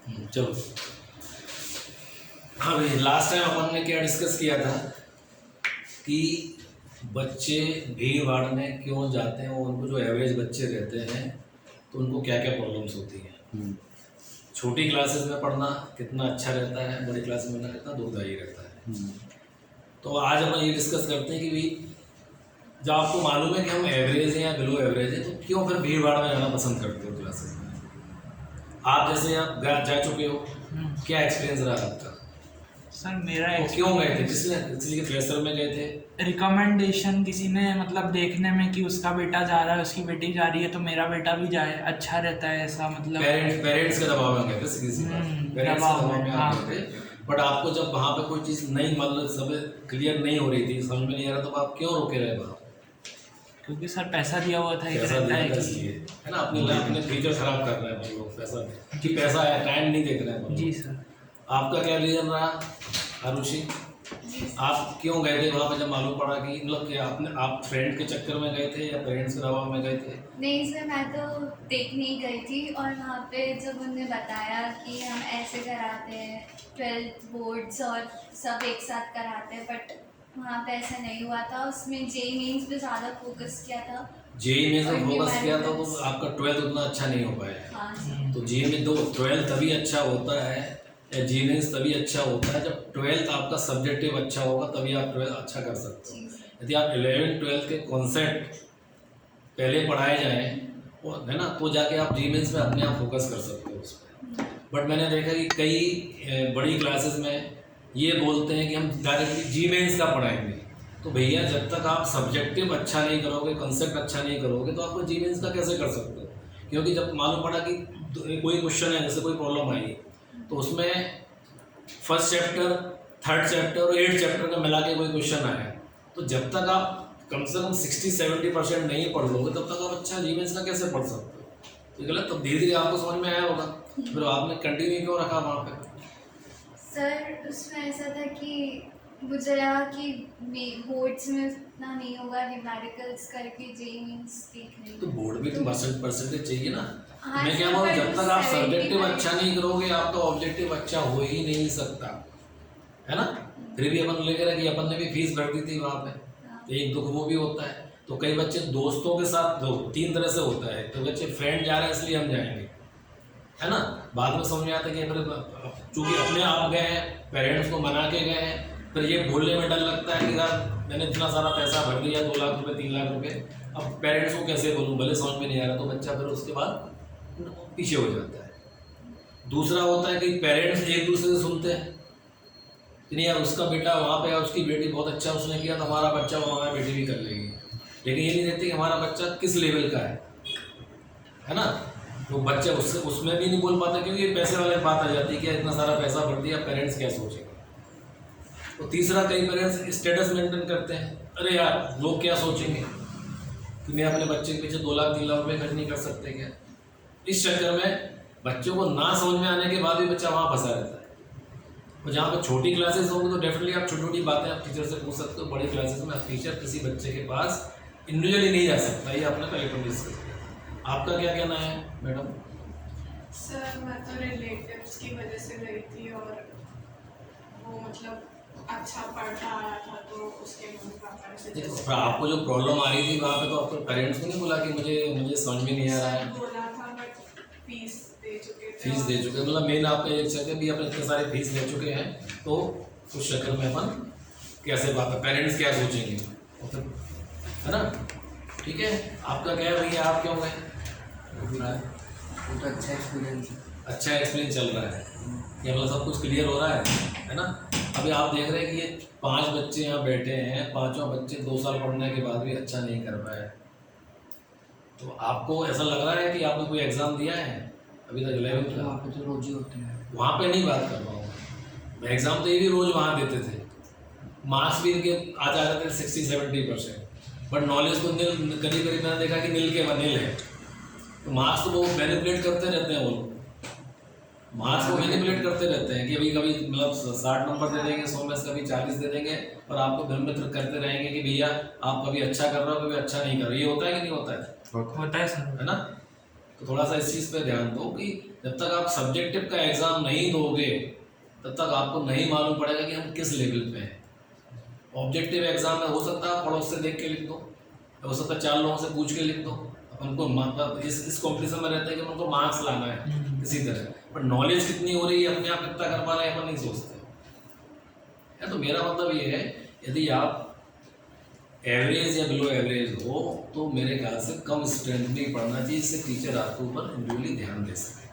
चलो, अभी last time अपन ने क्या डिस्कस किया था कि बच्चे भीड़ भाड़ में क्यों जाते हैं, और उनको जो एवरेज बच्चे रहते हैं तो उनको क्या क्या प्रॉब्लम्स होती हैं। छोटी क्लासेस में पढ़ना कितना अच्छा रहता है, बड़ी क्लास में पढ़ना कितना दुखदायी रहता है। तो आज हम ये डिस्कस करते हैं कि भाई जब आपको मालूम है कि हम एवरेज हैं या बिलो एवरेज हैं, तो क्यों फिर भीड़ भाड़ में जाना पसंद करते हो क्लासेस में। आप जैसे आप जा चुके हो, क्या एक्सपीरियंस रहा आपका? सर मेरा क्यों गए थे? इसलिए फ्रेशर में गए थे? रिकमेंडेशन किसी ने मतलब देखने में कि उसका बेटा जा रहा है, उसकी बेटी जा रही है, तो मेरा बेटा भी जाए, अच्छा रहता है ऐसा, मतलब पेरेंट्स के दबाव में गए थे, सीधी सी बात, पेरेंट्स के दबाव में आप गए थे। बट आपको जब वहाँ पे कोई चीज़ नहीं, मतलब सब क्लियर नहीं हो रही थी, समझ में नहीं आ रहा, तो आप क्यों रुके रहे वहाँ? क्योंकि सर पैसा दिया हुआ था, पैसा दिया था इसलिए, है ना। अपने फ्यूचर खराब कर रहे हैं लोग, पैसा कि पैसा है, टाइम नहीं देख रहे हैं। जी सर। आपका क्या रीजन रहा आरुषि? आप क्यों गए थे वहाँ पे जब मालूम पड़ा कि मतलब कि आप फ्रेंड के चक्कर में गए थे या पेरेंट्स के दबाव में गए थे? नहीं सर, मैं तो देखने ही गई थी, और वहाँ पे जब उन्होंने बताया कि हम ऐसे कराते हैं 12th बोर्ड्स और सब एक साथ कराते हैं, बट वहाँ पे ऐसा नहीं हुआ था। उसमें जेईई मेंस पे ज़्यादा फोकस किया था। जेईई में से फोकस किया था, तो आपका 12th उतना अच्छा नहीं हो पाया। हाँ। तो जेईई में 12th तभी अच्छा होता है, या जेईई मेंस तभी अच्छा होता है जब 12th आपका सब्जेक्टिव अच्छा होगा, तभी आप 12th अच्छा कर सकते हो। यदि आप 11th 12th के कॉन्सेप्ट पहले पढ़ाए जाएँ, है ना, तो जाके आप जेईई मेंस में अपने आप फोकस कर सकते हो उस पर। बट मैंने देखा कि कई बड़ी क्लासेस में ये बोलते हैं कि हम डायरेक्टली जेईई मेंस का पढ़ाएंगे। तो भैया जब तक आप सब्जेक्टिव अच्छा नहीं करोगे, कंसेप्ट अच्छा नहीं करोगे, तो आपको जेईई मेंस का कैसे कर सकते हो? क्योंकि जब मालूम पड़ा कि कोई क्वेश्चन है, जैसे कोई प्रॉब्लम आई, तो उसमें फर्स्ट चैप्टर, थर्ड चैप्टर और 8th चैप्टर का मिला के कोई क्वेश्चन आया, तो जब तक आप कम से कम 60-70% नहीं पढ़ लोगे, तब तक आप अच्छा जेईई मेंस का कैसे पढ़ सकते हो? तो गलत। तो धीरे धीरे आपको समझ में आया होगा, फिर आपने कंटिन्यू क्यों रखा वहाँ पे? सर उसमें ऐसा था कि मुझे लगा कि बोर्ड्स में इतना नहीं होगा, न्यूमेरिकल्स करके जेईई मेंस देख रही। तो बोर्ड में तो परसेंटेज चाहिए ना। हाँ, मैं क्या बोलूँ, जब तक आप सब्जेक्टिव अच्छा नहीं करोगे, आपका ऑब्जेक्टिव अच्छा हो ही नहीं सकता, है ना। फिर भी अपन लेकर कि अपन ने भी फीस भर दी थी वहाँ पे, तो एक दुख वो भी होता है। तो कई बच्चे दोस्तों के साथ, दो तीन तरह से होता है, तो बच्चे फ्रेंड जा रहे हैं इसलिए हम जाएंगे, है ना। बाद में समझ में आता है कि चूँकि अपने आप गए हैं, पेरेंट्स को मना के गए हैं, फिर ये बोलने में डर लगता है कि यार मैंने इतना सारा पैसा भर दिया, 2 लाख रुपए 3 लाख रुपए, अब पेरेंट्स को कैसे बोलूँ, भले समझ में नहीं आ रहा, तो बच्चा फिर उसके बाद पीछे हो जाता है। दूसरा होता है कि पेरेंट्स एक दूसरे से सुनते हैं कि नहीं यार उसका बेटा वहाँ पे या उसकी बेटी बहुत अच्छा उसने किया, तो हमारा बच्चा वो हमारी बेटी भी कर लेगी। लेकिन ये नहीं देखते कि हमारा बच्चा किस लेवल का है ना। तो बच्चे उसमें भी नहीं बोल पाते, क्योंकि पैसे वाले बात आ जाती है कि इतना सारा पैसा भर दिया, पेरेंट्स क्या सोचेंगे। तो तीसरा, कई पेरेंट्स स्टेटस मेंटेन करते हैं, अरे यार लोग क्या सोचेंगे कि मैं अपने बच्चे के पीछे 2 लाख 3 लाख रुपये खर्च नहीं कर सकते क्या। इस चक्कर में बच्चों को ना समझ में आने के बाद भी बच्चा वहाँ फंसा रहता है। और जहाँ पर छोटी क्लासेस होंगी तो डेफिनेटली आप छोटी छोटी बातें आप टीचर से पूछ सकते हो। बड़ी क्लासेस में आप टीचर किसी बच्चे के पास इंडिविजुअली नहीं जा सकता, ये आपने पहले पर डिस्कस किया। आपका क्या कहना है मैडम? सर मैं तो रिलेटिव्स की वजह से गई थी, और वो मतलब अच्छा पढ़ता आया था, तो उसके मम्मी पापा ने देखो, आपको जो प्रॉब्लम आ रही थी वहाँ पे, तो आपको पेरेंट्स को नहीं बोला कि मुझे समझ में नहीं आ रहा है? बोला था, बट फीस दे चुके थे। फीस दे चुके, मतलब मेन आपका एक चक्कर भी अपन इतने सारे फीस ले चुके हैं, तो उस चक्कर में अपन कैसे बात है, पेरेंट्स क्या सोचेंगे, है ना। ठीक है, आपका क्या है भैया, आप क्यों गए? तो अच्छा एक्सपीरियंस है, अच्छा एक्सपीरियंस चल रहा है, ये मतलब सब कुछ क्लियर हो रहा है ना। अभी आप देख रहे हैं कि ये 5 बच्चे यहाँ बैठे हैं, 5 बच्चे 2 साल पढ़ने के बाद भी अच्छा नहीं कर पाए। तो आपको ऐसा लग रहा है कि आपने कोई एग्ज़ाम दिया है अभी तक 11th का? वहाँ पे तो रोज ही होते हैं। वहाँ पे नहीं बात कर रहा हूँ मैं, एग्ज़ाम तो ये भी रोज़ वहाँ देते थे, मार्क्स भी इनके आ जाते थे 60-70%, बट नॉलेज तो करीब करीब मैंने देखा कि नील के नील है। तो मार्क्स तो वो मैनिपुलेट करते रहते हैं, वो लोग मार्क्स को मैनिपुलेट करते रहते हैं कि अभी कभी मतलब 60 नंबर दे देंगे, 100 में से कभी 40 दे देंगे, और आपको भ्रमित करते रहेंगे कि भैया आप कभी अच्छा कर रहे हो, कभी अच्छा नहीं कर रहे हो। ये होता है कि नहीं होता है? होता है सर, है ना। तो थोड़ा सा इस चीज़ पे ध्यान दो कि जब तक आप सब्जेक्टिव का एग्ज़ाम नहीं दोगे तब तक आपको नहीं मालूम पड़ेगा कि हम किस लेवल पे हैं। ऑब्जेक्टिव एग्ज़ाम में हो सकता है पड़ोस से देख के लिख दो, हो सकता है 4 लोगों से पूछ के लिख दो, उनको इस कॉम्पिटिशन में रहता है कि उनको मार्क्स लाना है किसी तरह, पर नॉलेज कितनी हो रही है, अपने आप कितना कर पा रहे हैं अपन नहीं सोचते है। तो मेरा मतलब ये है, यदि आप एवरेज या बिलो एवरेज हो तो मेरे ख्याल से कम स्ट्रेंथ में पढ़ना चाहिए, इससे टीचर आपके ऊपर इंडिविजुअली ध्यान दे सके।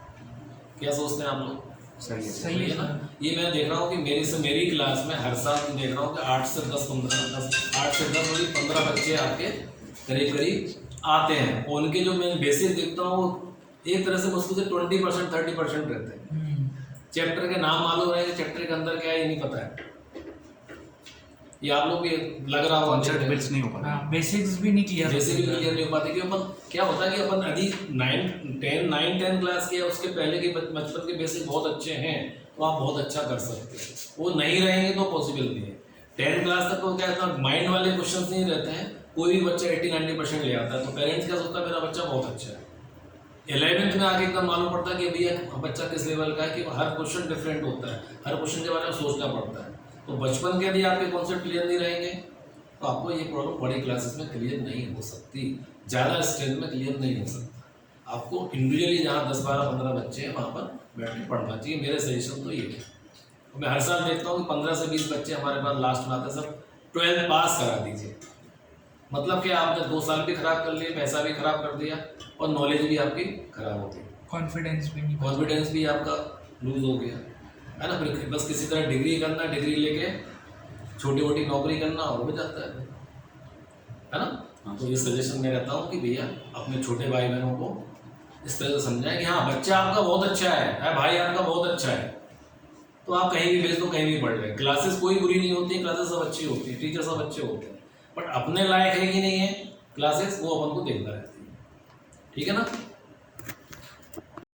क्या सोचते हैं आप लोग? सही है है ना। ये मैं देख रहा हूँ कि मेरी क्लास में हर साल मैं देख रहा हूँ कि 8 से 10 और 15 बच्चे आपके करीब आते हैं, और उनके जो मैं बेसिक देखता हूँ वो एक तरह से मुश्किल से 20% 30% रहते हैं। चैप्टर के नाम मालूम रहेंगे, चैप्टर के अंदर क्या है ये नहीं पता है। ये आप लोग भी लग रहा होगा कॉन्सेप्ट बिल्ड नहीं हो पाता, बेसिक्स भी नहीं क्लियर, जैसे भी क्लियर नहीं हो पाते कि अपन क्या होता है कि अपन यदि 9 10 क्लास के उसके पहले के बचपन के बेसिक बहुत अच्छे हैं तो आप बहुत अच्छा कर सकते हैं, वो नहीं रहेंगे तो पॉसिबल नहीं है। 10 क्लास तक तो क्या होता है, माइंड वाले क्वेश्चन नहीं रहते हैं, कोई भी बच्चा 80-90% ले आता है, तो पेरेंट्स क्या सोचता है मेरा बच्चा बहुत अच्छा है। 11th में आके एकदम मालूम पड़ता है कि भैया बच्चा किस लेवल का है, कि हर क्वेश्चन डिफरेंट होता है, हर क्वेश्चन के बारे में सोचना पड़ता है। तो बचपन के यदि आपके कॉन्सेप्ट क्लियर नहीं रहेंगे तो आपको ये प्रॉब्लम बड़ी क्लासेस में क्लियर नहीं हो सकती, ज़्यादा स्ट्रेंथ में क्लियर नहीं हो सकता। आपको इंडिविजुअली जहाँ 10 12 15 बच्चे हैं वहाँ पर बैठ के पढ़ना चाहिए। मेरे सजेशन तो ये है। मैं हर साल देखता हूँ कि 15 से 20 बच्चे हमारे पास लास्ट में आते हैं, सब 12th पास करा दीजिए। मतलब क्या, आपने 2 साल भी खराब कर लिए, पैसा भी खराब कर दिया और नॉलेज भी आपकी खराब हो गई, कॉन्फिडेंस भी आपका लूज हो गया है ना। फिर बस किसी तरह डिग्री करना, डिग्री लेके छोटी मोटी नौकरी करना और हो जाता है ना। तो ये सजेशन मैं रहता हूँ कि भैया अपने छोटे भाई बहनों को इस तरह से समझाएं कि हाँ बच्चा आपका बहुत अच्छा है, भाई आपका बहुत अच्छा है, तो आप कहीं भी भेज दो, कहीं भी पढ़ लें। क्लासेस कोई बुरी नहीं होती, क्लासेस सब अच्छी होती है, टीचर सब अच्छे होते हैं, बट अपने लायक है कि नहीं है क्लासेस वो अपन को देखना रहती है। ठीक है ना।